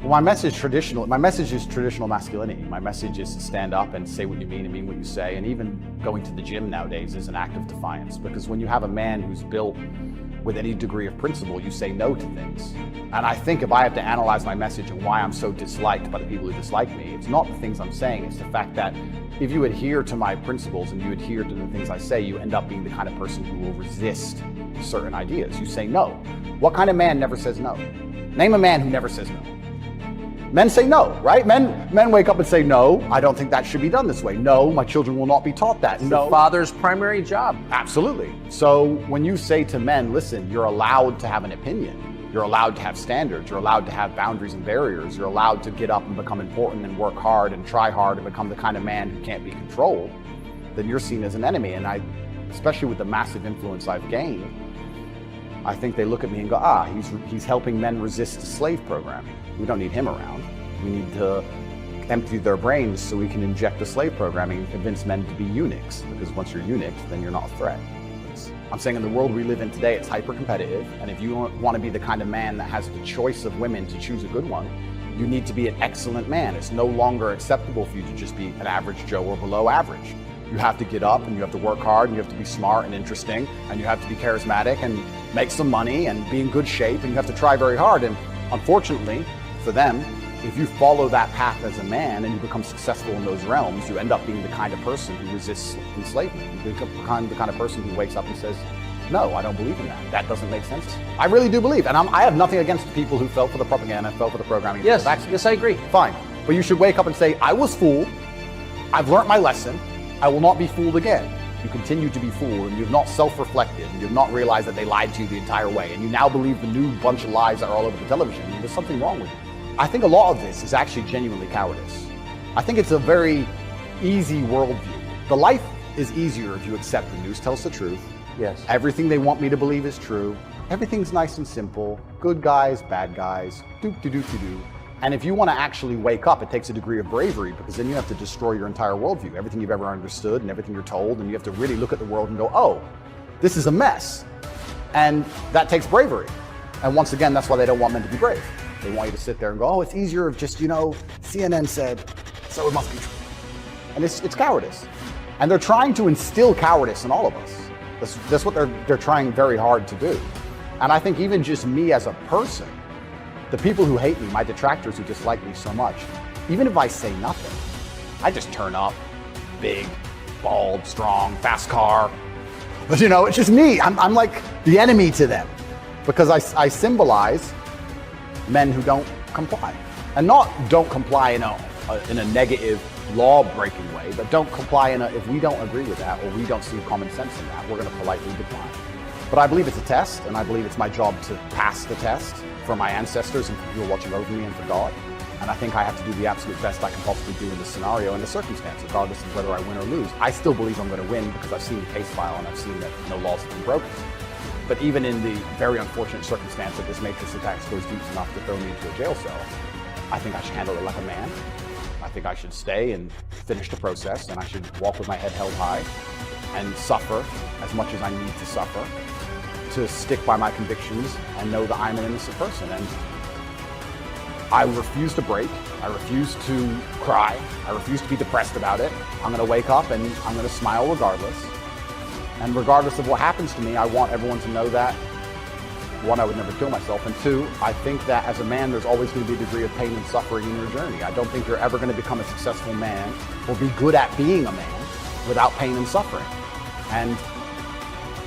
Well, my message is traditional masculinity. My message is to stand up and say what you mean and mean what you say. And even going to the gym nowadays is an act of defiance, because when you have a man who's built with any degree of principle, you say no to things. And I think if I have to analyze my message and why I'm so disliked by the people who dislike me, it's not the things I'm saying, it's the fact that if you adhere to my principles and you adhere to the things I say, you end up being the kind of person who will resist certain ideas. You say no. What kind of man never says no? Name a man who never says no. Men say no, right? Men wake up and say, no, I don't think that should be done this way. No, my children will not be taught that. It's no. the father's primary job. Absolutely. So when you say to men, listen, you're allowed to have an opinion. You're allowed to have standards. You're allowed to have boundaries and barriers. You're allowed to get up and become important and work hard and try hard and become the kind of man who can't be controlled, then you're seen as an enemy. And especially with the massive influence I've gained, I think they look at me and go, he's helping men resist the slave programming. We don't need him around. We need to empty their brains so we can inject the slave programming and convince men to be eunuchs, because once you're eunuchs, then you're not a threat. I'm saying in the world we live in today, it's hyper competitive, and if you want to be the kind of man that has the choice of women to choose a good one, you need to be an excellent man. It's no longer acceptable for you to just be an average Joe or below average. You have to get up and you have to work hard and you have to be smart and interesting and you have to be charismatic and make some money and be in good shape, and you have to try very hard. And unfortunately for them, if you follow that path as a man and you become successful in those realms, you end up being the kind of person who resists enslavement. You become the kind of person who wakes up and says, no, I don't believe in that. That doesn't make sense. I really do believe, and I have nothing against the people who fell for the propaganda, fell for the programming. Yes, yes, I agree. Fine, but you should wake up and say, I was fooled, I've learned my lesson, I will not be fooled again. You continue to be fooled, and you've not self-reflected, and you've not realized that they lied to you the entire way, and you now believe the new bunch of lies that are all over the television. There's something wrong with you. I think a lot of this is actually genuinely cowardice. I think it's a very easy worldview. The life is easier if you accept the news tells the truth. Yes. Everything they want me to believe is true. Everything's nice and simple. Good guys, bad guys, do. And if you want to actually wake up, it takes a degree of bravery, because then you have to destroy your entire worldview, everything you've ever understood and everything you're told, and you have to really look at the world and go, oh, this is a mess. And that takes bravery. And once again, that's why they don't want men to be brave. They want you to sit there and go, oh, it's easier if just, CNN said, so it must be true. And it's cowardice. And they're trying to instill cowardice in all of us. That's what they're trying very hard to do. And I think even just me as a person, the people who hate me, my detractors who dislike me so much, even if I say nothing, I just turn up, big, bald, strong, fast car. But it's just me. I'm like the enemy to them, because I symbolize men who don't comply. And not don't comply in a negative law-breaking way, but don't comply if we don't agree with that or we don't see common sense in that, we're going to politely decline. But I believe it's a test, and I believe it's my job to pass the test for my ancestors and for people watching over me and for God. And I think I have to do the absolute best I can possibly do in this scenario and the circumstance, regardless of whether I win or lose. I still believe I'm going to win because I've seen the case file and I've seen that no laws have been broken. But even in the very unfortunate circumstance that this matrix attack goes deep enough to throw me into a jail cell, I think I should handle it like a man. I think I should stay and finish the process, and I should walk with my head held high and suffer as much as I need to suffer to stick by my convictions and know that I'm an innocent person. And I refuse to break. I refuse to cry. I refuse to be depressed about it. I'm going to wake up and I'm going to smile regardless. And regardless of what happens to me, I want everyone to know that, one, I would never kill myself, and two, I think that as a man, there's always going to be a degree of pain and suffering in your journey. I don't think you're ever going to become a successful man or be good at being a man without pain and suffering. And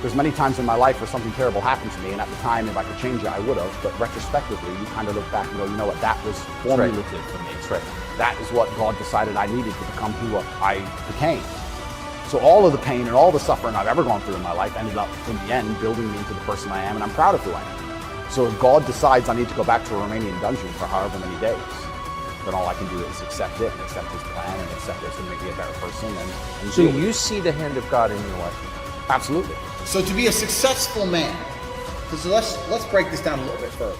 there's many times in my life where something terrible happened to me, and at the time, if I could change it, I would have. But retrospectively, you kind of look back and go, you know what, that was formulative for me. That's right. That is what God decided I needed to become who I became. So all of the pain and all the suffering I've ever gone through in my life ended up, in the end, building me into the person I am, and I'm proud of who I am. So if God decides I need to go back to a Romanian dungeon for however many days, then all I can do is accept it, and accept His plan, and accept it's going to make me a better person. And so you see the hand of God in your life? Absolutely. So to be a successful man, because let's break this down a little bit further.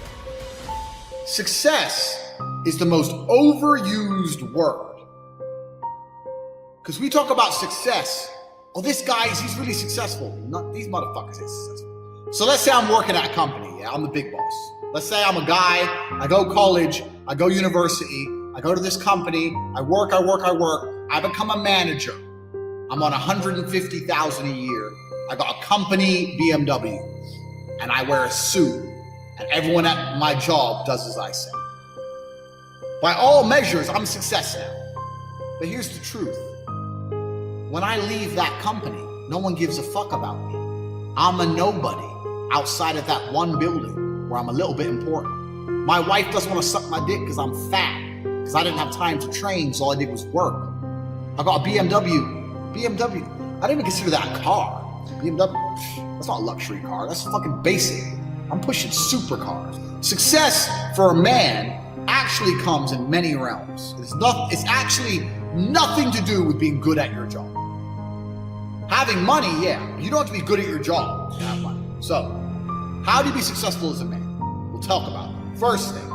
Success is the most overused word. Because we talk about success. Oh, this guy, he's really successful. Not these motherfuckers are successful. So let's say I'm working at a company. Yeah, I'm the big boss. Let's say I'm a guy, I go to college, I go university, I go to this company, I work, I become a manager. I'm on $150,000 a year. I got a company BMW, and I wear a suit, and everyone at my job does as I say. By all measures, I'm a success now. But here's the truth. When I leave that company, no one gives a fuck about me. I'm a nobody outside of that one building where I'm a little bit important. My wife doesn't want to suck my dick because I'm fat, because I didn't have time to train, so all I did was work. I got a BMW. I didn't even consider that a car. BMW, that's not a luxury car. That's fucking basic. I'm pushing supercars. Success for a man actually comes in many realms. It's actually nothing to do with being good at your job. Having money, yeah. You don't have to be good at your job to have money. So, how do you be successful as a man? We'll talk about it. First thing,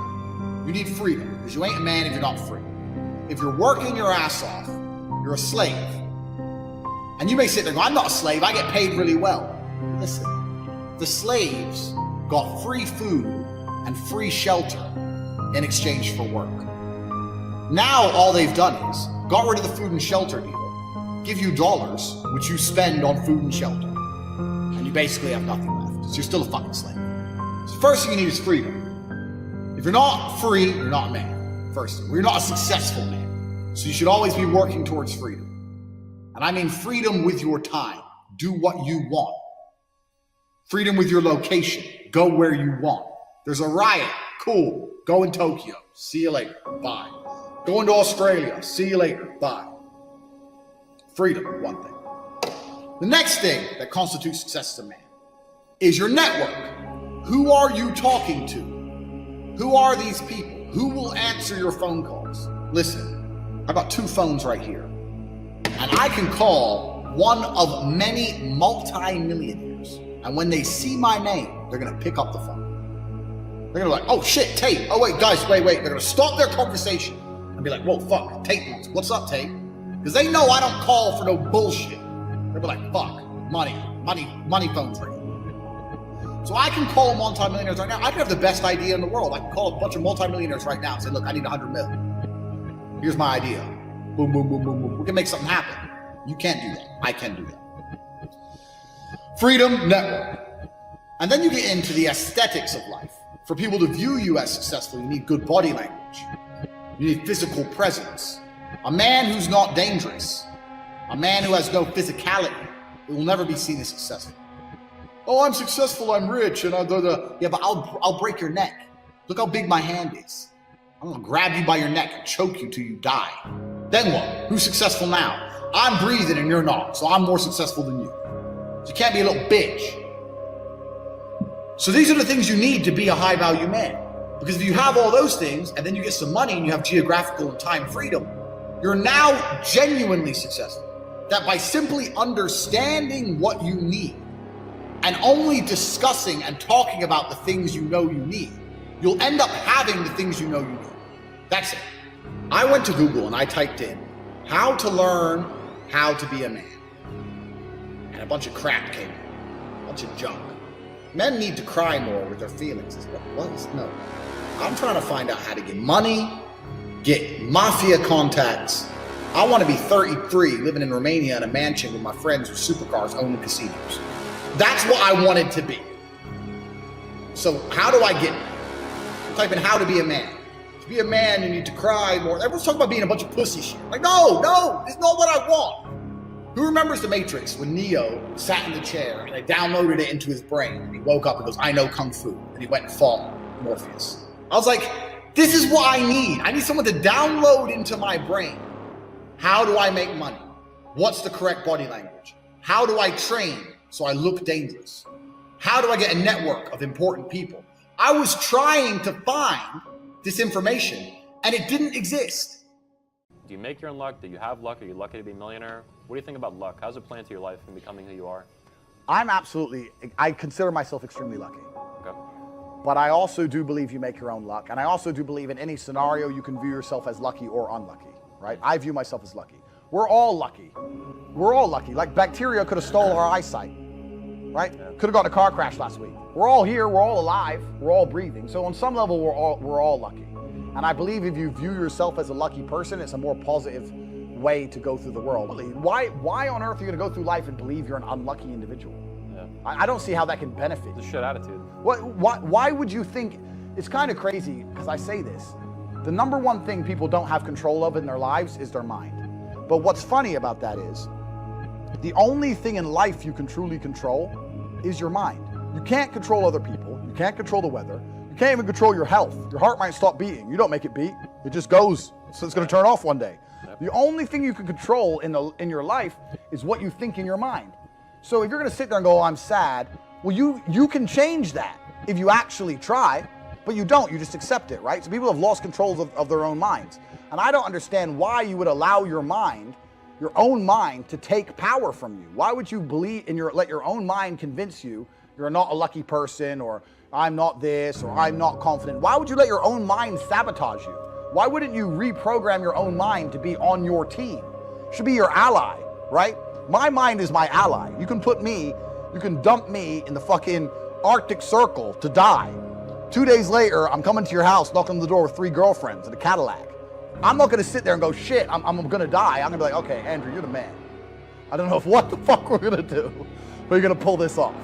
you need freedom, because you ain't a man if you're not free. If you're working your ass off, you're a slave. And you may sit there and go, I'm not a slave, I get paid really well. Listen, the slaves got free food and free shelter in exchange for work. Now all they've done is got rid of the food and shelter deal, give you dollars, which you spend on food and shelter, and you basically have nothing left. So you're still a fucking slave. So first thing you need is freedom. If you're not free, you're not a man. First thing, you're not a successful man. So you should always be working towards freedom. And I mean freedom with your time. Do what you want. Freedom with your location. Go where you want. There's a riot. Cool. Go in Tokyo. See you later. Bye. Going to Australia. See you later. Bye. Freedom, one thing. The next thing that constitutes success as a man is your network. Who are you talking to? Who are these people? Who will answer your phone calls? Listen, I've got 2 phones right here. And I can call one of many multi-millionaires. And when they see my name, they're going to pick up the phone. They're going to be like, oh shit, Tate. Oh wait, guys, wait. They're going to stop their conversation and be like, whoa, fuck, Tate, what's up, Tate? Because they know I don't call for no bullshit. They'll be like, fuck, money phones ring. So I can call multi-millionaires right now. I can have the best idea in the world. I can call a bunch of multi-millionaires right now and say, look, I need 100 mil. Here's my idea. Boom, boom, boom, boom, boom. We can make something happen. You can't do that. I can do that. Freedom, network. And then you get into the aesthetics of life. For people to view you as successful, you need good body language. You need physical presence. A man who's not dangerous, a man who has no physicality, it will never be seen as successful. Oh, I'm successful, I'm rich, and yeah, but I'll break your neck. Look how big my hand is. I'm gonna grab you by your neck and choke you till you die. Then what? Who's successful now? I'm breathing and you're not, so I'm more successful than you. So you can't be a little bitch. So these are the things you need to be a high value man. Because if you have all those things, and then you get some money and you have geographical and time freedom, you're now genuinely successful. That by simply understanding what you need, and only discussing and talking about the things you know you need, you'll end up having the things you know you need. That's it. I went to Google and I typed in, how to learn how to be a man. And a bunch of crap came in, a bunch of junk. Men need to cry more with their feelings. What? No. I'm trying to find out how to get money, get mafia contacts. I want to be 33, living in Romania in a mansion with my friends with supercars, owning casinos. That's what I wanted to be. So how do I get it? I'm typing how to be a man. To be a man, you need to cry more. Everyone's talking about being a bunch of pussy shit. Like, no, it's not what I want. Who remembers The Matrix when Neo sat in the chair and they downloaded it into his brain and he woke up and goes, I know Kung Fu. And he went and fought Morpheus. I was like, this is what I need. I need someone to download into my brain. How do I make money? What's the correct body language? How do I train so I look dangerous? How do I get a network of important people? I was trying to find this information and it didn't exist. Do you make your own luck? Do you have luck? Are you lucky to be a millionaire? What do you think about luck? How's it play into your life and becoming who you are? I consider myself extremely lucky. Okay. But I also do believe you make your own luck. And I also do believe in any scenario you can view yourself as lucky or unlucky, right? I view myself as lucky. We're all lucky. We're all lucky. Like bacteria could have stolen our eyesight. right? Could have gotten a car crash last week. We're all here, we're all alive, we're all breathing. So on some level, we're all lucky. And I believe if you view yourself as a lucky person, it's a more positive way to go through the world. Why on earth are you gonna go through life and believe you're an unlucky individual? Yeah. I don't see how that can benefit It's a you. shit attitude. Why would you think, it's kind of crazy, because I say this, the number one thing people don't have control of in their lives is their mind. But what's funny about that is, the only thing in life you can truly control is your mind. You can't control other people, you can't control the weather, you can't even control your health. Your heart might stop beating, you don't make it beat, it just goes, so it's gonna turn off one day. The only thing you can control in your life is what you think in your mind. So if you're gonna sit there and go, oh, I'm sad, well, you can change that if you actually try, but you don't, you just accept it, right? So people have lost control of their own minds. And I don't understand why you would allow your own mind to take power from you. Why would you believe let your own mind convince you you're not a lucky person, or I'm not this, or I'm not confident? Why would you let your own mind sabotage you? Why wouldn't you reprogram your own mind to be on your team? It should be your ally, right? My mind is my ally. You can dump me in the fucking Arctic Circle to die. 2 days later, I'm coming to your house, knocking on the door with 3 girlfriends in a Cadillac. I'm not gonna sit there and go, shit, I'm gonna die. I'm gonna be like, okay, Andrew, you're the man. I don't know what the fuck we're gonna do, but you're gonna pull this off.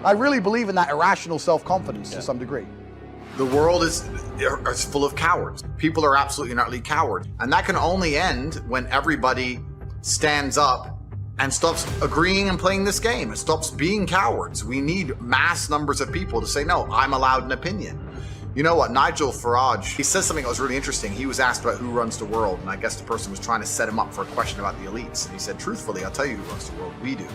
I really believe in that irrational self-confidence to some degree. The world is full of cowards. People are absolutely and utterly cowards. And that can only end when everybody stands up and stops agreeing and playing this game. It stops being cowards. We need mass numbers of people to say, no, I'm allowed an opinion. You know what, Nigel Farage, he says something that was really interesting. He was asked about who runs the world, and I guess the person was trying to set him up for a question about the elites. And he said, truthfully, I'll tell you who runs the world. We do.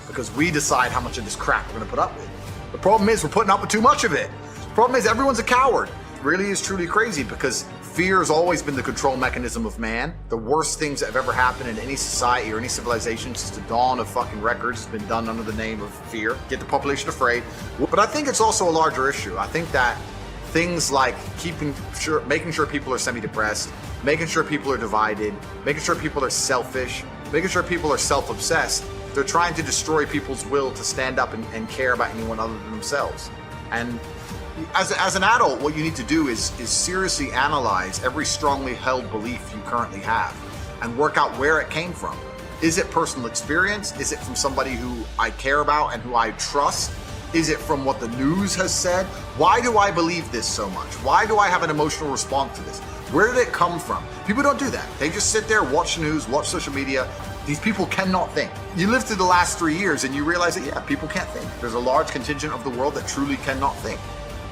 Because we decide how much of this crap we're gonna put up with. The problem is we're putting up with too much of it. The problem is everyone's a coward. It really is truly crazy, because fear has always been the control mechanism of man. The worst things that have ever happened in any society or any civilization since the dawn of fucking records has been done under the name of fear. Get the population afraid. But I think it's also a larger issue. I think that things like making sure people are semi-depressed, making sure people are divided, making sure people are selfish, making sure people are self-obsessed, they're trying to destroy people's will to stand up and care about anyone other than themselves. And as an adult, what you need to do is seriously analyze every strongly held belief you currently have and work out where it came from. Is it personal experience? Is it from somebody who I care about and who I trust? Is it from what the news has said? Why do I believe this so much? Why do I have an emotional response to this? Where did it come from? People don't do that. They just sit there, watch the news, watch social media. These people cannot think. You live through the last 3 years and you realize that, yeah, people can't think. There's a large contingent of the world that truly cannot think.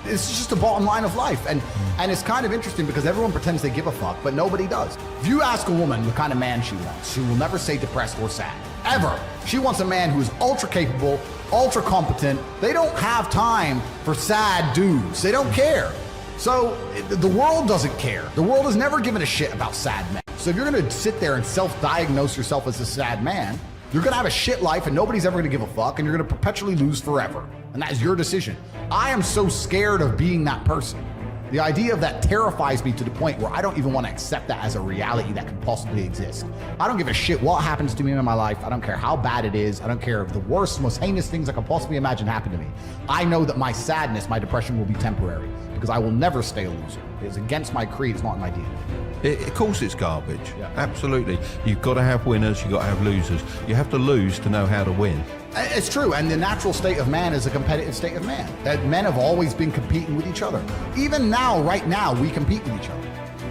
It's just the bottom line of life. And it's kind of interesting because everyone pretends they give a fuck, but nobody does. If you ask a woman the kind of man she wants, she will never say depressed or sad, ever. She wants a man who is ultra capable, ultra competent. They don't have time for sad dudes. They don't care. So the world doesn't care. The world has never given a shit about sad men. So if you're gonna sit there and self-diagnose yourself as a sad man, you're gonna have a shit life and nobody's ever gonna give a fuck, and you're gonna perpetually lose forever. And that is your decision. I am so scared of being that person. The idea of that terrifies me to the point where I don't even want to accept that as a reality that can possibly exist. I don't give a shit what happens to me in my life. I don't care how bad it is. I don't care if the worst, most heinous things I could possibly imagine happen to me. I know that my sadness, my depression will be temporary because I will never stay a loser. It's against my creed. It's not in my DNA. Of course it's garbage. Yeah. Absolutely. You've got to have winners, you've got to have losers. You have to lose to know how to win. It's true, and the natural state of man is a competitive state of man. That men have always been competing with each other. Even now, right now, we compete with each other.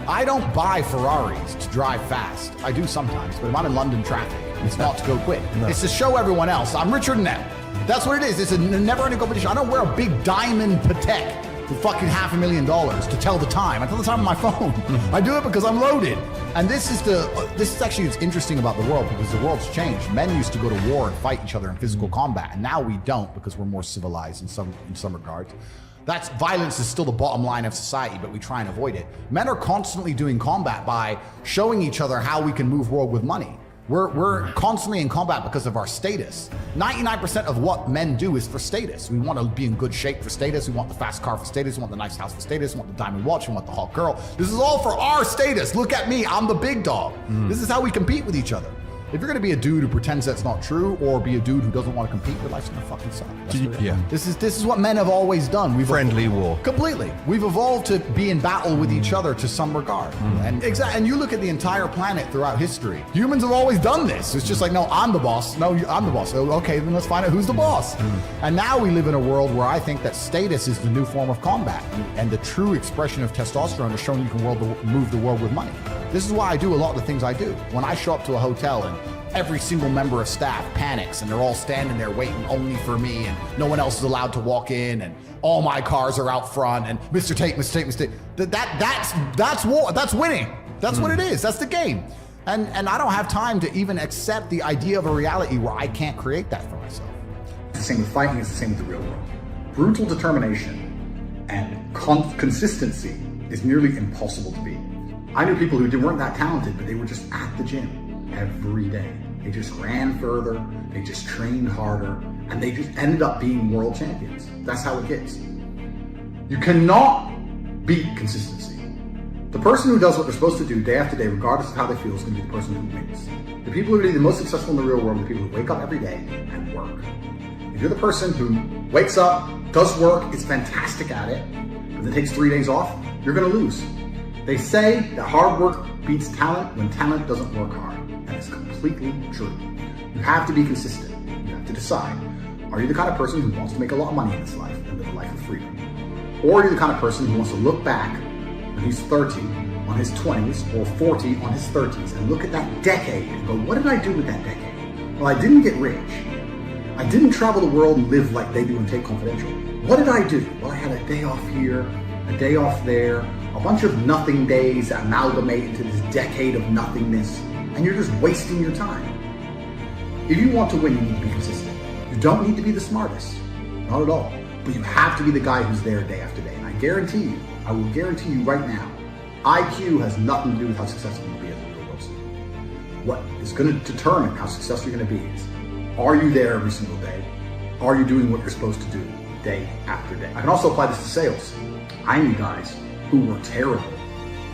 I don't buy Ferraris to drive fast. I do sometimes, but if I'm in London traffic, it's not to go quick. No. It's to show everyone else I'm richer than them. That's what it is. It's a never-ending competition. I don't wear a big diamond Patek for fucking $500,000 to tell the time. I tell the time on my phone. I do it because I'm loaded. And this is actually what's interesting about the world, because the world's changed. Men used to go to war and fight each other in physical combat, and now we don't because we're more civilized in some regards. Violence is still the bottom line of society, but we try and avoid it. Men are constantly doing combat by showing each other how we can move world with money. We're constantly in combat because of our status. 99% of what men do is for status. We want to be in good shape for status. We want the fast car for status. We want the nice house for status. We want the diamond watch. We want the hot girl. This is all for our status. Look at me. I'm the big dog. This is how we compete with each other. If you're gonna be a dude who pretends that's not true, or be a dude who doesn't want to compete, your life's gonna fucking suck. Yeah. This is what men have always done. We've Friendly war. Completely. We've evolved to be in battle with each other to some regard. And you look at the entire planet throughout history. Humans have always done this. It's just like, no, I'm the boss. No, I'm the boss. Okay, then let's find out who's the boss. And now we live in a world where I think that status is the new form of combat. And the true expression of testosterone is showing you can move the world with money. This is why I do a lot of the things I do. When I show up to a hotel and every single member of staff panics and they're all standing there waiting only for me and no one else is allowed to walk in and all my cars are out front and Mr. Tate. That's war. That's winning. That's what it is. That's the game. And I don't have time to even accept the idea of a reality where I can't create that for myself. It's the same with fighting, it's the same with the real world. Brutal determination and consistency is nearly impossible to beat. I knew people who weren't that talented, but they were just at the gym every day. They just ran further, they just trained harder, and they just ended up being world champions. That's how it gets. You cannot beat consistency. The person who does what they're supposed to do day after day, regardless of how they feel, is going to be the person who wins. The people who are the most successful in the real world are the people who wake up every day and work. If you're the person who wakes up, does work, is fantastic at it, but then takes 3 days off, you're going to lose. They say that hard work beats talent when talent doesn't work hard. And it's completely true. You have to be consistent. You have to decide. Are you the kind of person who wants to make a lot of money in this life and live a life of freedom? Or are you the kind of person who wants to look back when he's 30 on his 20s or 40 on his 30s and look at that decade and go, what did I do with that decade? Well, I didn't get rich. I didn't travel the world and live like they do in Tate Confidential. What did I do? Well, I had a day off here, a day off there, a bunch of nothing days that amalgamate into this decade of nothingness, and you're just wasting your time. If you want to win, you need to be consistent. You don't need to be the smartest, not at all, but you have to be the guy who's there day after day. And I guarantee you, I will guarantee you right now, IQ has nothing to do with how successful you'll be as a real person. What is going to determine how successful you're going to be is, are you there every single day? Are you doing what you're supposed to do day after day? I can also apply this to sales. I knew guys who were terrible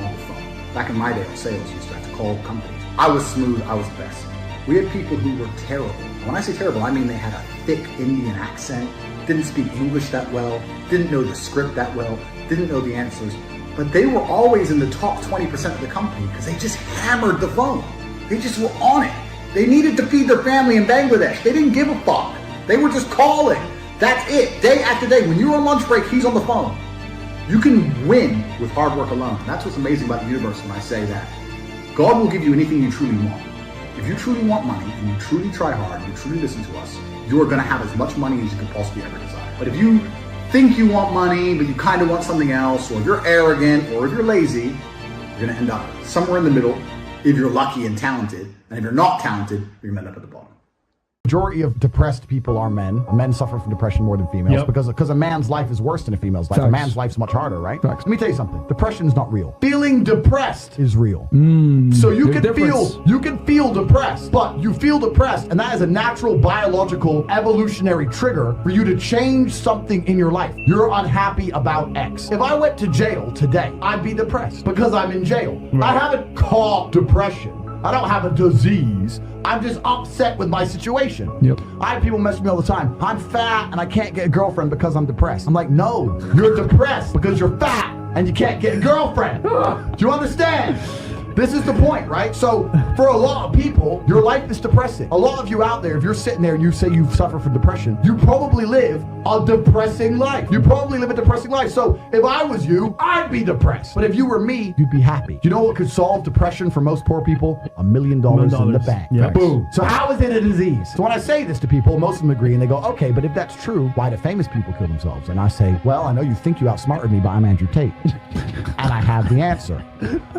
on the phone. Back in my day, sales used to have to call companies. I was smooth, I was the best. We had people who were terrible. When I say terrible, I mean they had a thick Indian accent, didn't speak English that well, didn't know the script that well, didn't know the answers, but they were always in the top 20% of the company because they just hammered the phone. They just were on it. They needed to feed their family in Bangladesh. They didn't give a fuck. They were just calling. That's it, day after day. When you're on lunch break, he's on the phone. You can win with hard work alone. That's what's amazing about the universe when I say that. God will give you anything you truly want. If you truly want money and you truly try hard, you truly listen to us, you are going to have as much money as you could possibly ever desire. But if you think you want money, but you kind of want something else, or if you're arrogant, or if you're lazy, you're going to end up somewhere in the middle if you're lucky and talented. And if you're not talented, you're going to end up at the bottom. Majority of depressed people are men. Men suffer from depression more than females because a man's life is worse than a female's life. A man's life's much harder, right? Let me tell you something. Depression is not real. Feeling depressed is real. So you can feel depressed, but you feel depressed, and that is a natural biological evolutionary trigger for you to change something in your life. You're unhappy about X. If I went to jail today, I'd be depressed because I'm in jail. I haven't caught depression. I don't have a disease. I'm just upset with my situation. I have people message me all the time. I'm fat and I can't get a girlfriend because I'm depressed. I'm like, no, you're depressed because you're fat and you can't get a girlfriend. Do you understand? This is the point, right? So for a lot of people, your life is depressing. A lot of you out there, if you're sitting there and you say you suffer from depression, you probably live a depressing life. You probably live a depressing life. So if I was you, I'd be depressed. But if you were me, you'd be happy. Do you know what could solve depression for most poor people? $1 million in the bank. Boom. So how is it a disease? So when I say this to people, most of them agree and they go, okay, but if that's true, why do famous people kill themselves? And I say, well, I know you think you outsmarted me, but I'm Andrew Tate. And I have the answer.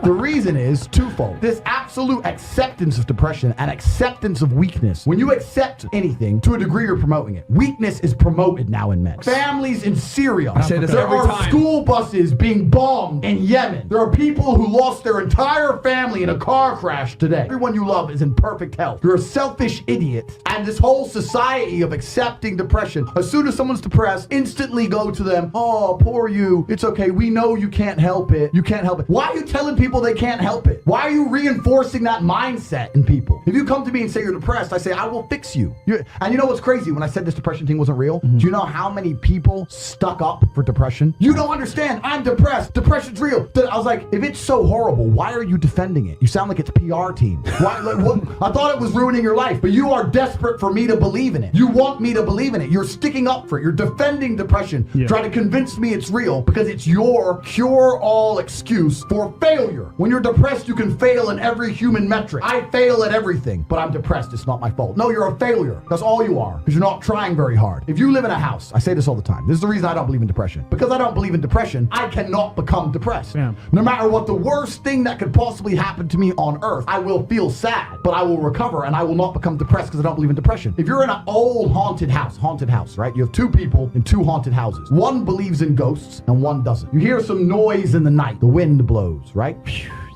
The reason is twofold. This absolute acceptance of depression and acceptance of weakness. When you accept anything, to a degree you're promoting it. Weakness is promoted now in men. Families in Syria. I say this there every are time. School buses being bombed in Yemen. There are people who lost their entire family in a car crash today. Everyone you love is in perfect health. You're a selfish idiot. And this whole society of accepting depression, as soon as someone's depressed, instantly go to them, oh, poor you. It's okay. We know you can't help it. You can't help it. Why are you telling people they can't help it? Why are you reinforcing that mindset in people? If you come to me and say you're depressed, I say, I will fix you. And you know what's crazy? When I said this depression thing wasn't real, do you know how many people stuck up for depression? You don't understand. I'm depressed. Depression's real. I was like, if it's so horrible, why are you defending it? You sound like it's PR team. Why? Like, what? I thought it was ruining your life, but you are desperate for me to believe in it. You want me to believe in it. You're sticking up for it. You're defending depression, trying to convince me it's real because it's your cure-all excuse for failure. When you're depressed, you can fail in every human metric. I fail at everything, but I'm depressed. It's not my fault. No, you're a failure. That's all you are, because you're not trying very hard. If you live in a house, I say this all the time. This is the reason I don't believe in depression. Because I don't believe in depression, I cannot become depressed. Yeah. No matter what the worst thing that could possibly happen to me on earth, I will feel sad, but I will recover and I will not become depressed because I don't believe in depression. If you're in an old haunted house, right? You have two people in two haunted houses. One believes in ghosts and one doesn't. You hear some noise in the night. The wind blows, right?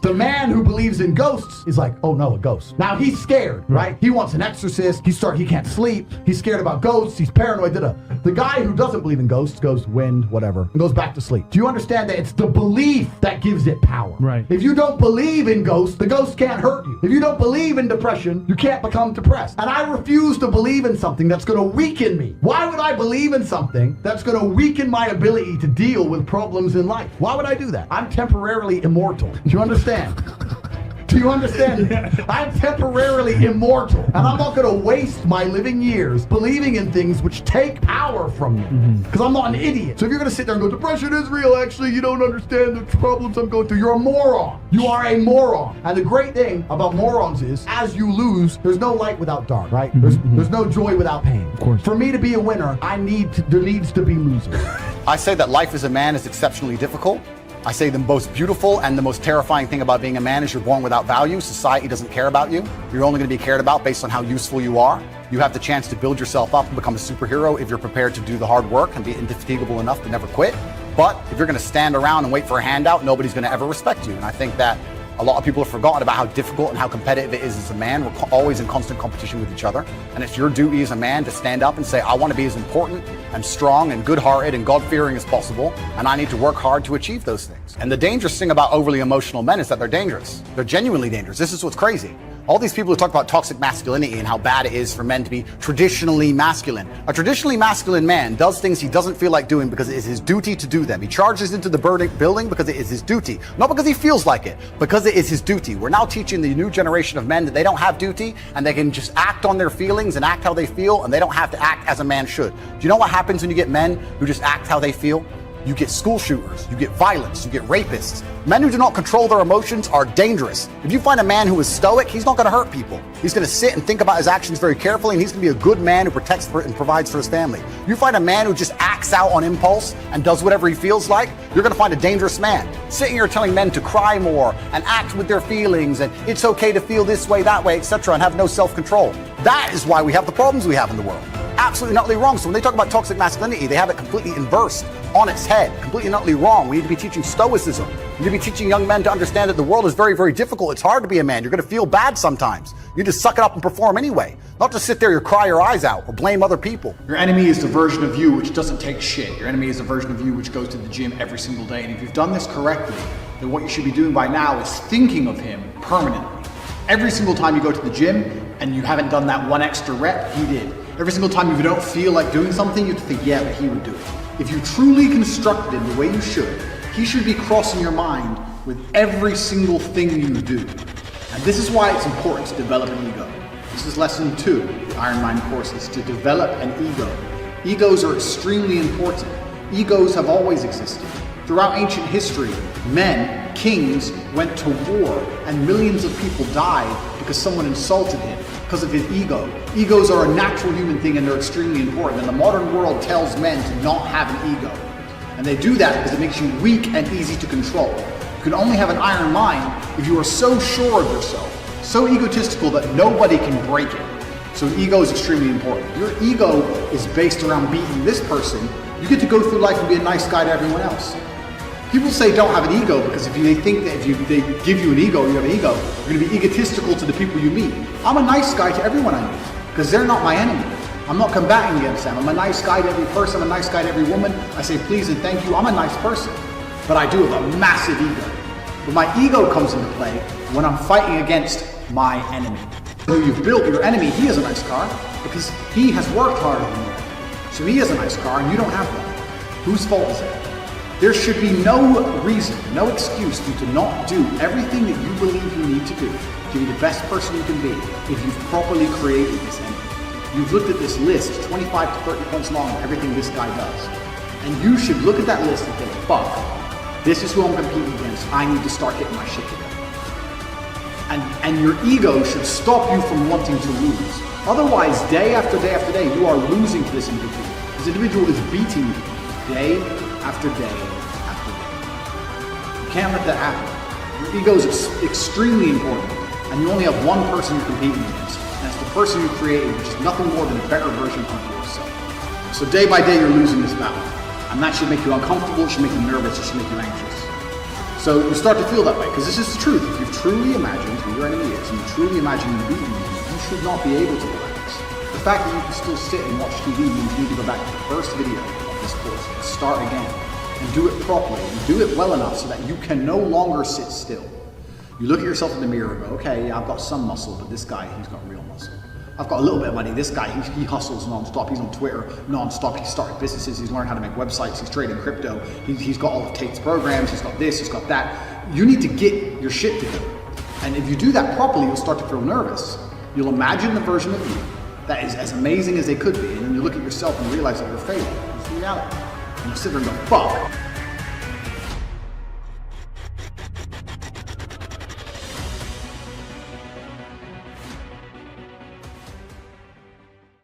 The man who believes in ghosts is like, oh no, a ghost. Now he's scared, right? He wants an exorcist. He can't sleep. He's scared about ghosts. He's paranoid. The guy who doesn't believe in ghosts goes wind, whatever, and goes back to sleep. Do you understand that it's the belief that gives it power? Right. If you don't believe in ghosts, the ghost can't hurt you. If you don't believe in depression, you can't become depressed. And I refuse to believe in something that's going to weaken me. Why would I believe in something that's going to weaken my ability to deal with problems in life? Why would I do that? I'm temporarily immortal. Do you understand? Do you understand? Yeah. I'm temporarily immortal, and I'm not going to waste my living years believing in things which take power from me, because I'm not an idiot. So if you're going to sit there and go, depression is real, actually, you don't understand the problems I'm going through, you're a moron. You are a moron. And the great thing about morons is, as you lose, there's no light without dark, right? There's no joy without pain. Of course. For me to be a winner, there needs to be losers. I say that life as a man is exceptionally difficult. I say the most beautiful and the most terrifying thing about being a man is you're born without value. Society doesn't care about you. You're only going to be cared about based on how useful you are. You have the chance to build yourself up and become a superhero if you're prepared to do the hard work and be indefatigable enough to never quit. But if you're going to stand around and wait for a handout, nobody's going to ever respect you. And I think that a lot of people have forgotten about how difficult and how competitive it is as a man. We're always in constant competition with each other. And it's your duty as a man to stand up and say, I want to be as important and strong and good-hearted and God-fearing as possible, and I need to work hard to achieve those things. And the dangerous thing about overly emotional men is that they're dangerous. They're genuinely dangerous. This is what's crazy. All these people who talk about toxic masculinity and how bad it is for men to be traditionally masculine. A traditionally masculine man does things he doesn't feel like doing because it is his duty to do them. He charges into the building because it is his duty. Not because he feels like it, because it is his duty. We're now teaching the new generation of men that they don't have duty and they can just act on their feelings and act how they feel, and they don't have to act as a man should. Do you know what happens when you get men who just act how they feel? You get school shooters, you get violence, you get rapists. Men who do not control their emotions are dangerous. If you find a man who is stoic, he's not going to hurt people. He's going to sit and think about his actions very carefully, and he's going to be a good man who protects and provides for his family. You find a man who just acts out on impulse and does whatever he feels like, you're going to find a dangerous man. Sitting here telling men to cry more and act with their feelings and it's okay to feel this way, that way, etc., and have no self-control. That is why we have the problems we have in the world. Absolutely and utterly wrong. So when they talk about toxic masculinity, they have it completely inversed on its head, completely and utterly wrong. We need to be teaching Stoicism. We need to be teaching young men to understand that the world is very, very difficult. It's hard to be a man. You're going to feel bad sometimes. You just suck it up and perform anyway. Not to sit there and cry your eyes out or blame other people. Your enemy is the version of you which doesn't take shit. Your enemy is the version of you which goes to the gym every single day. And if you've done this correctly, then what you should be doing by now is thinking of him permanently. Every single time you go to the gym and you haven't done that one extra rep, he did. Every single time you don't feel like doing something, you have to think, yeah, but he would do it. If you truly constructed him the way you should, he should be crossing your mind with every single thing you do. And this is why it's important to develop an ego. This is lesson 2 of the Iron Mind course, is to develop an ego. Egos are extremely important. Egos have always existed. Throughout ancient history, men, kings, went to war, and millions of people died because someone insulted him, because of his ego. Egos are a natural human thing and they're extremely important. And the modern world tells men to not have an ego. And they do that because it makes you weak and easy to control. You can only have an iron mind if you are so sure of yourself, so egotistical that nobody can break it. So an ego is extremely important. If your ego is based around beating this person, you get to go through life and be a nice guy to everyone else. People say don't have an ego because they think that if they give you an ego, you have an ego, you're going to be egotistical to the people you meet. I'm a nice guy to everyone I meet because they're not my enemy. I'm not combating against them. I'm a nice guy to every person. I'm a nice guy to every woman. I say please and thank you. I'm a nice person. But I do have a massive ego. But my ego comes into play when I'm fighting against my enemy. Who you've built, your enemy, he has a nice car because he has worked harder than you. So he has a nice car and you don't have one. Whose fault is it? There should be no reason, no excuse for you to not do everything that you believe you need to do to be the best person you can be if you've properly created this enemy. You've looked at this list, 25 to 30 points long of everything this guy does. And you should look at that list and think, fuck, this is who I'm competing against. I need to start getting my shit together. And your ego should stop you from wanting to lose. Otherwise, day after day after day, you are losing to this individual. This individual is beating you day after day after day. You can't let that happen. Your ego is extremely important, and you only have one person you're competing against, and it's the person you created, which is nothing more than a better version of yourself. So day by day, you're losing this battle, and that should make you uncomfortable, it should make you nervous, it should make you anxious. So you start to feel that way, because this is the truth. If you've truly imagined who your enemy is, and you truly imagine him beating you, you should not be able to relax. The fact that you can still sit and watch TV means you need to go back to the first video of this course and start again, and do it properly, and do it well enough so that you can no longer sit still. You look at yourself in the mirror and go, okay, yeah, I've got some muscle, but this guy, he's got real muscle. I've got a little bit of money. This guy, he hustles non-stop. He's on Twitter non-stop. He's starting businesses. He's learned how to make websites. He's trading crypto. He's got all of Tate's programs. He's got this. He's got that. You need to get your shit together. And if you do that properly, you'll start to feel nervous. You'll imagine the version of you that is as amazing as they could be. And then you look at yourself and realize that you're failing. It's reality. And you sit there and go, fuck.